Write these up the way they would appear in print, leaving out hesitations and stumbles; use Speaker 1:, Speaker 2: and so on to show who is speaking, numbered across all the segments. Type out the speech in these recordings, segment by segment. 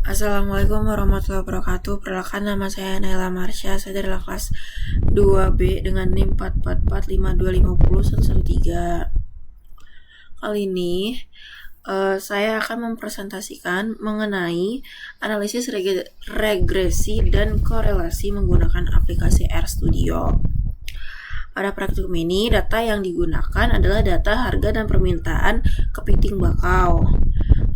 Speaker 1: Assalamualaikum warahmatullahi wabarakatuh. Perkenalkan, nama saya Naila Marsha. Saya dari kelas 2B dengan NIM 44452501113. Kali ini saya akan mempresentasikan mengenai analisis regresi dan korelasi menggunakan aplikasi RStudio. Pada praktikum ini, data yang digunakan adalah data harga dan permintaan kepiting bakau.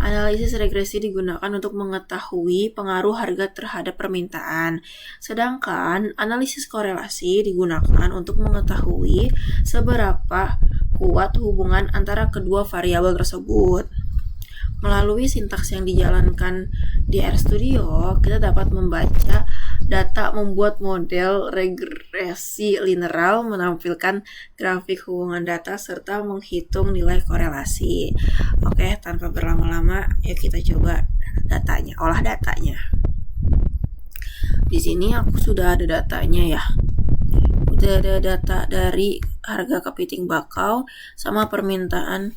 Speaker 1: Analisis regresi digunakan untuk mengetahui pengaruh harga terhadap permintaan, sedangkan analisis korelasi digunakan untuk mengetahui seberapa kuat hubungan antara kedua variabel tersebut. Melalui sintaks yang dijalankan di RStudio, kita dapat membaca data, membuat model regresi linear, menampilkan grafik hubungan data, serta menghitung nilai korelasi. Oke, tanpa berlama-lama, yuk kita coba olah datanya. Di sini aku sudah ada datanya ya. Udah ada data dari harga kepiting bakau sama permintaan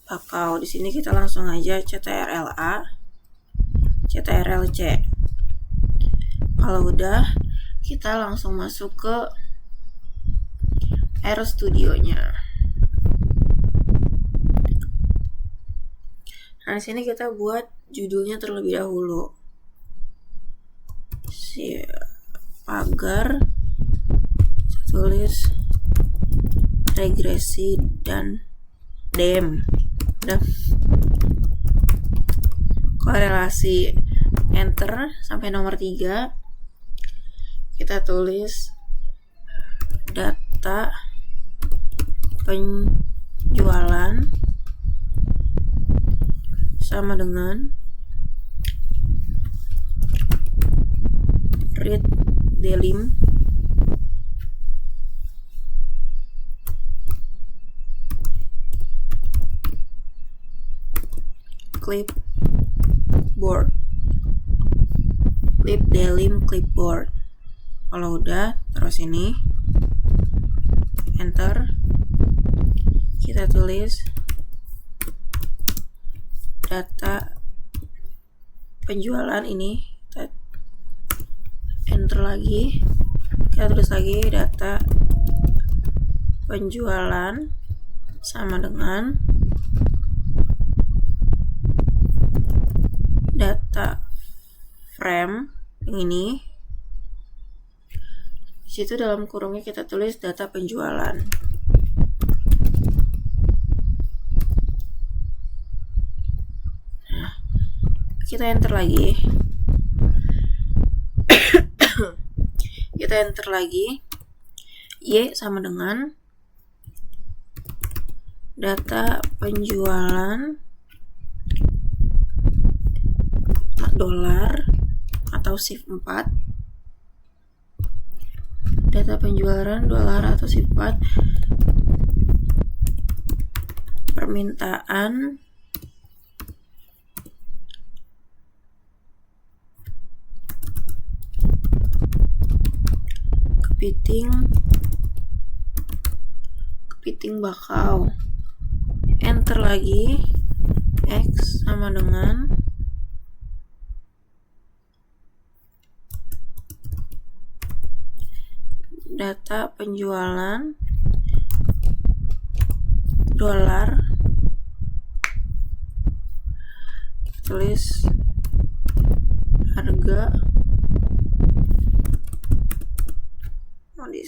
Speaker 1: bakau. Di sini kita langsung aja CTRL-A, CTRL-C. Kalau udah, kita langsung masuk ke RStudio-nya. Nah, di sini kita buat judulnya terlebih dahulu. Pagar tulis regresi dan DEM. Korelasi, enter sampai nomor 3. Kita tulis data penjualan sama dengan read delim clipboard. Kalau udah, terus ini enter, kita tulis data penjualan, ini kita enter lagi, kita tulis lagi data penjualan sama dengan data frame yang ini. Di situ dalam kurungnya kita tulis data penjualan. Nah, kita enter lagi. Kita enter lagi. Y sama dengan data penjualan dolar atau shift 4. Data penjualan dolar atau shift 4 permintaan kepiting bakau. Enter lagi. X sama dengan data penjualan dolar, tulis harga di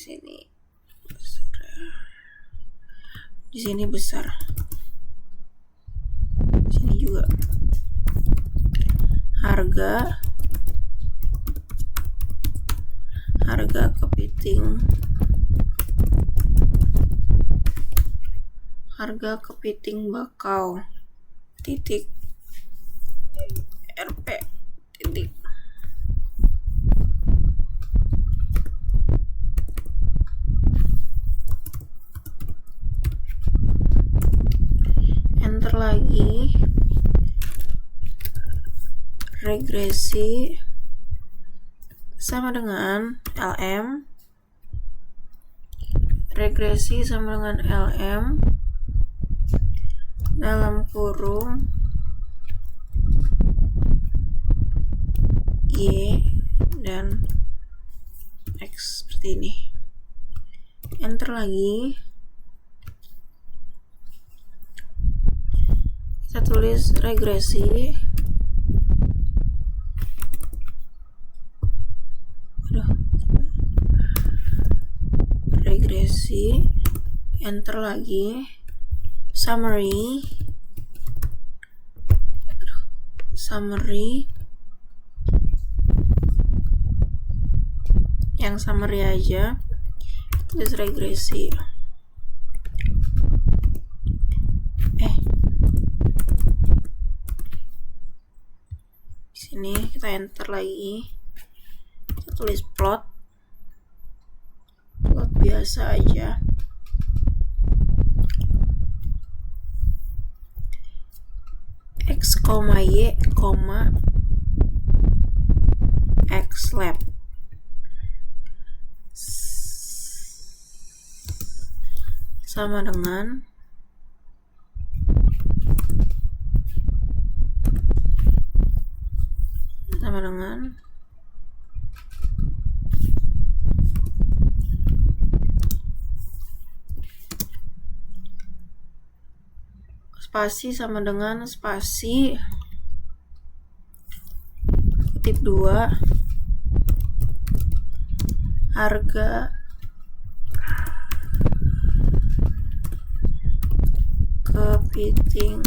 Speaker 1: sini besar, di sini juga harga kepiting bakau titik RP titik. Enter lagi. Regresi sama dengan LM. Regresi sama dengan LM dalam kurung Y dan X seperti ini. Enter lagi. Kita tulis regresi. Regresi. Enter lagi. Summary. Yang summary aja. Tulis regresi. Sini kita enter lagi. Kita tulis plot biasa aja. X, Y, X lab. Sama dengan spasi sama dengan spasi kutip 2 harga kepiting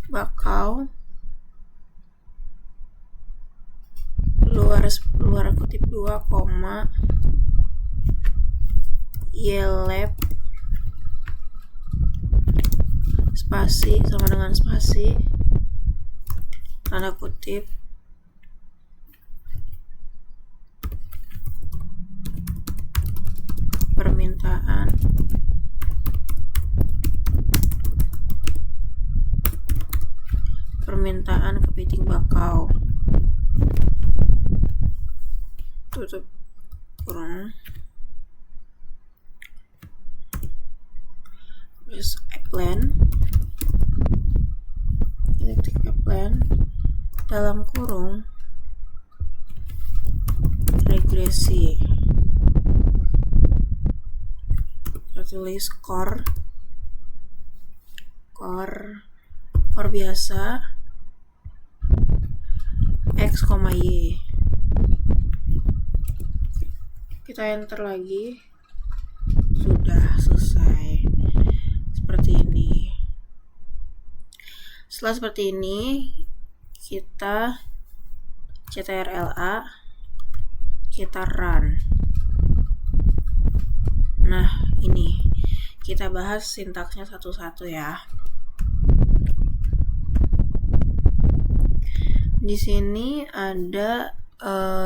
Speaker 1: bakau luar kutip 2 koma Y-lab spasi sama dengan spasi tanda kutip permintaan kepiting bakau, tutup kurung, terus plan, kita ketik plan dalam kurung regresi, kita tulis core biasa X, Y. Kita enter lagi. Sudah selesai. Seperti ini. Setelah seperti ini, kita CTRL-A, kita run. Nah, ini kita bahas sintaksnya satu-satu ya. Di sini ada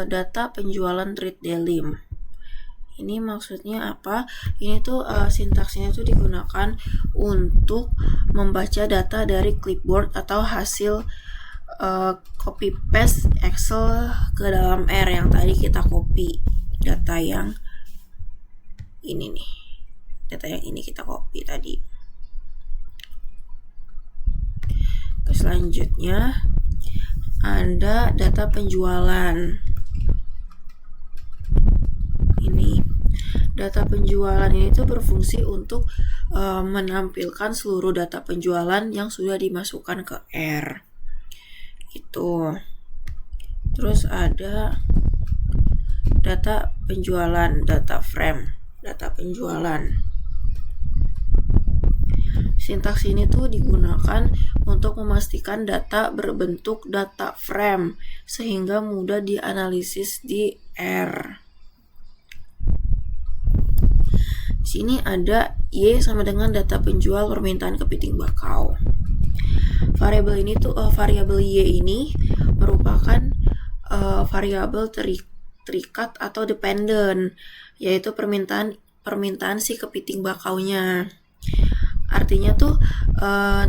Speaker 1: data penjualan Treat Delim. Ini maksudnya apa? Ini tuh sintaksnya tuh digunakan untuk membaca data dari clipboard atau hasil copy paste Excel ke dalam R yang tadi kita copy. Data yang ini nih. Data yang ini kita copy tadi. Selanjutnya ada data penjualan. Ini data penjualan ini tuh berfungsi untuk menampilkan seluruh data penjualan yang sudah dimasukkan ke R. Itu. Terus ada data penjualan, data frame, data penjualan. Sintaks ini tuh digunakan untuk memastikan data berbentuk data frame sehingga mudah dianalisis di R. Di sini ada Y sama dengan data penjual permintaan kepiting bakau. Variabel ini tuh variabel Y ini merupakan variabel terikat atau dependent, yaitu permintaan si kepiting bakaunya. Artinya tuh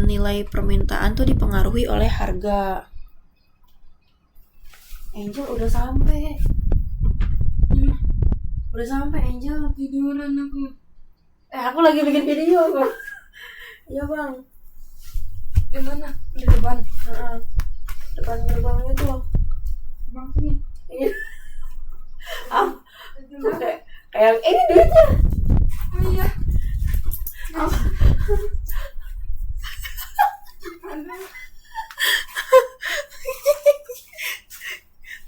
Speaker 1: nilai permintaan tuh dipengaruhi oleh harga. Angel udah sampai. Udah sampai Angel.
Speaker 2: Tiduran aku.
Speaker 1: Aku lagi bikin video kok. Iya bang.
Speaker 2: Mana? Di depan.
Speaker 1: depan gerbang itu.
Speaker 2: Bang sini.
Speaker 1: Iya. Tuh kayak ini duitnya.
Speaker 2: Oh iya.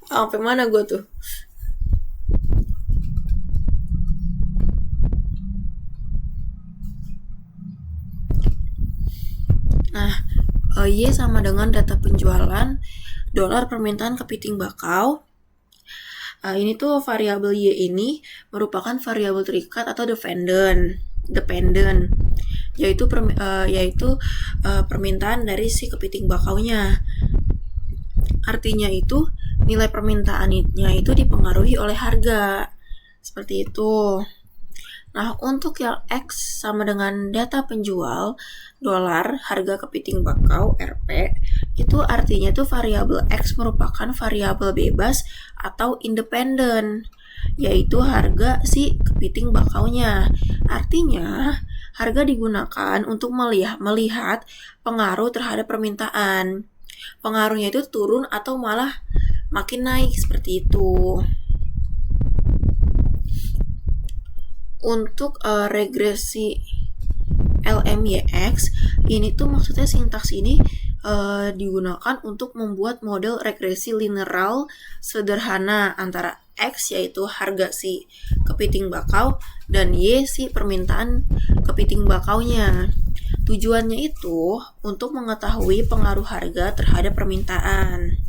Speaker 1: Sampai mana gue tuh? Nah, Y sama dengan data penjualan dolar permintaan kepiting bakau. Ini tuh variabel Y ini merupakan variabel terikat atau dependent, yaitu permintaan dari si kepiting bakaunya. Artinya itu nilai permintaannya itu dipengaruhi oleh harga. Seperti itu. Nah, untuk yang X sama dengan data penjual dolar harga kepiting bakau RP, itu artinya tuh variabel X merupakan variabel bebas atau independen, yaitu harga si kepiting bakaunya. Artinya, harga digunakan untuk melihat pengaruh terhadap permintaan. Pengaruhnya itu turun atau malah makin naik seperti itu. Untuk regresi LMYX ini tuh maksudnya sintaks ini digunakan untuk membuat model regresi linear sederhana antara X yaitu harga si kepiting bakau dan Y si permintaan kepiting bakaunya. Tujuannya itu untuk mengetahui pengaruh harga terhadap permintaan.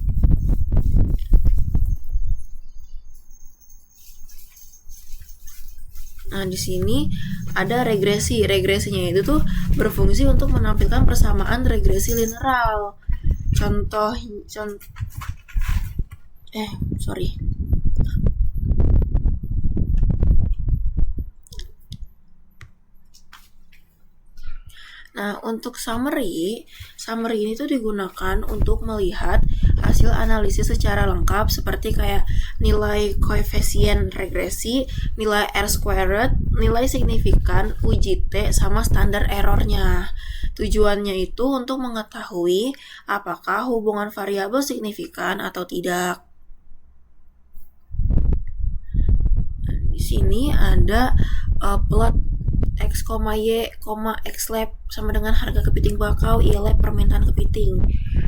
Speaker 1: Nah, di sini ada regresi. Regresinya itu tuh berfungsi untuk menampilkan persamaan regresi linear. Nah, untuk summary ini tuh digunakan untuk melihat hasil analisis secara lengkap seperti kayak nilai koefisien regresi, nilai R-squared, nilai signifikan, uji T, sama standar errornya. Tujuannya itu untuk mengetahui apakah hubungan variabel signifikan atau tidak. Di sini ada plot X, Y, X lab sama dengan harga kepiting bakau, Y lab permintaan kepiting.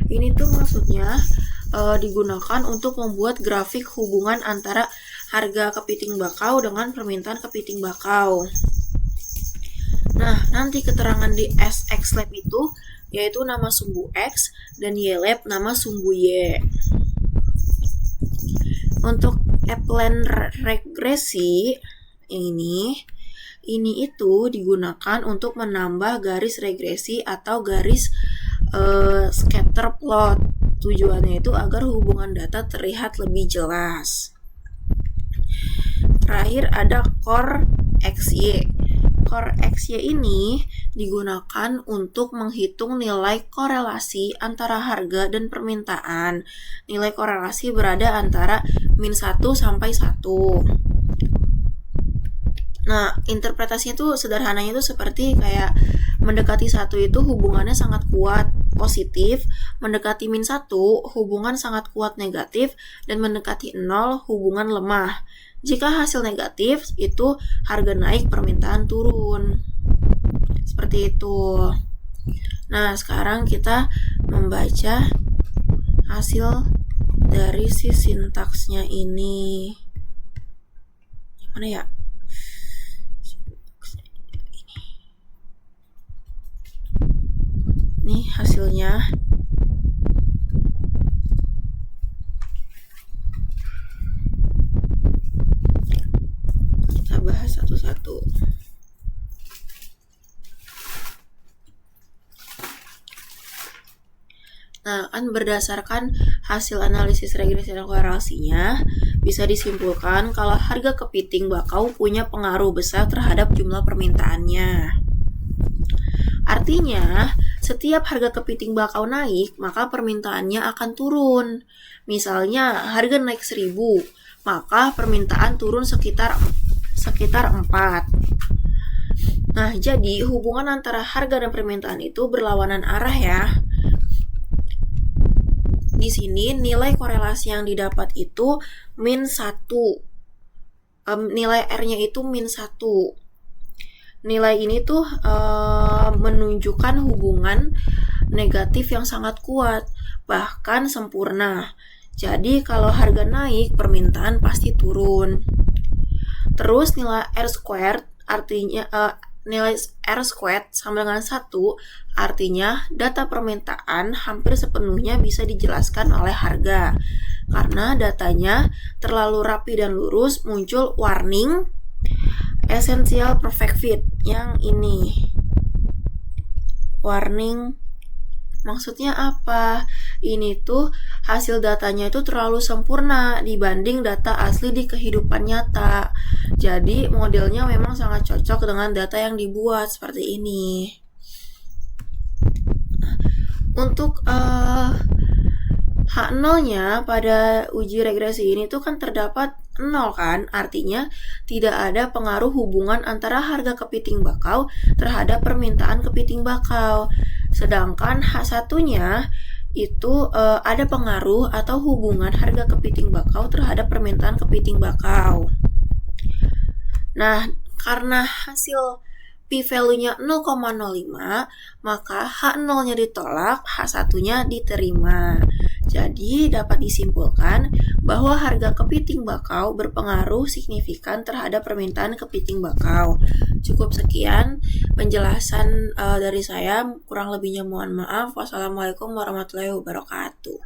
Speaker 1: Ini tuh maksudnya digunakan untuk membuat grafik hubungan antara harga kepiting bakau dengan permintaan kepiting bakau. Nah, nanti keterangan di SX lab itu yaitu nama sumbu X dan Y lab nama sumbu Y. Untuk Appland regresi yang ini itu digunakan untuk menambah garis regresi atau garis scatter plot. Tujuannya itu agar hubungan data terlihat lebih jelas. Terakhir ada core XY. Core XY ini digunakan untuk menghitung nilai korelasi antara harga dan permintaan. Nilai korelasi berada antara -1 sampai 1. Nah, interpretasinya tuh sederhananya tuh seperti kayak mendekati 1 itu hubungannya sangat kuat positif, mendekati -1 hubungan sangat kuat negatif, dan mendekati 0 hubungan lemah. Jika hasil negatif itu harga naik, permintaan turun. Seperti itu. Nah, sekarang kita membaca hasil dari si sintaksnya ini. Yang mana ya? Nih hasilnya. Kita bahas satu-satu. Nah, kan berdasarkan hasil analisis regresi dan korelasinya, bisa disimpulkan kalau harga kepiting bakau punya pengaruh besar terhadap jumlah permintaannya. Artinya, setiap harga kepiting bakau naik, maka permintaannya akan turun. Misalnya, harga naik 1.000, maka permintaan turun sekitar 4. Nah, jadi hubungan antara harga dan permintaan itu berlawanan arah ya. Di di sini nilai korelasi yang didapat itu min 1. Nilai R-nya itu min 1. Nilai ini tuh menunjukkan hubungan negatif yang sangat kuat, bahkan sempurna. Jadi kalau harga naik, permintaan pasti turun. Terus nilai R squared artinya nilai R squared sama dengan 1 artinya data permintaan hampir sepenuhnya bisa dijelaskan oleh harga. Karena datanya terlalu rapi dan lurus, muncul warning essential perfect fit yang ini. Warning maksudnya apa? Ini tuh hasil datanya itu terlalu sempurna dibanding data asli di kehidupan nyata. Jadi modelnya memang sangat cocok dengan data yang dibuat seperti ini. Untuk H0-nya pada uji regresi ini tuh kan terdapat 0 kan, artinya tidak ada pengaruh hubungan antara harga kepiting bakau terhadap permintaan kepiting bakau. Sedangkan H1-nya itu ada pengaruh atau hubungan harga kepiting bakau terhadap permintaan kepiting bakau. Nah, karena hasil p-value-nya 0,05, maka H0-nya ditolak, H1-nya diterima. Jadi, dapat disimpulkan bahwa harga kepiting bakau berpengaruh signifikan terhadap permintaan kepiting bakau. Cukup sekian penjelasan dari saya, kurang lebihnya mohon maaf. Wassalamualaikum warahmatullahi wabarakatuh.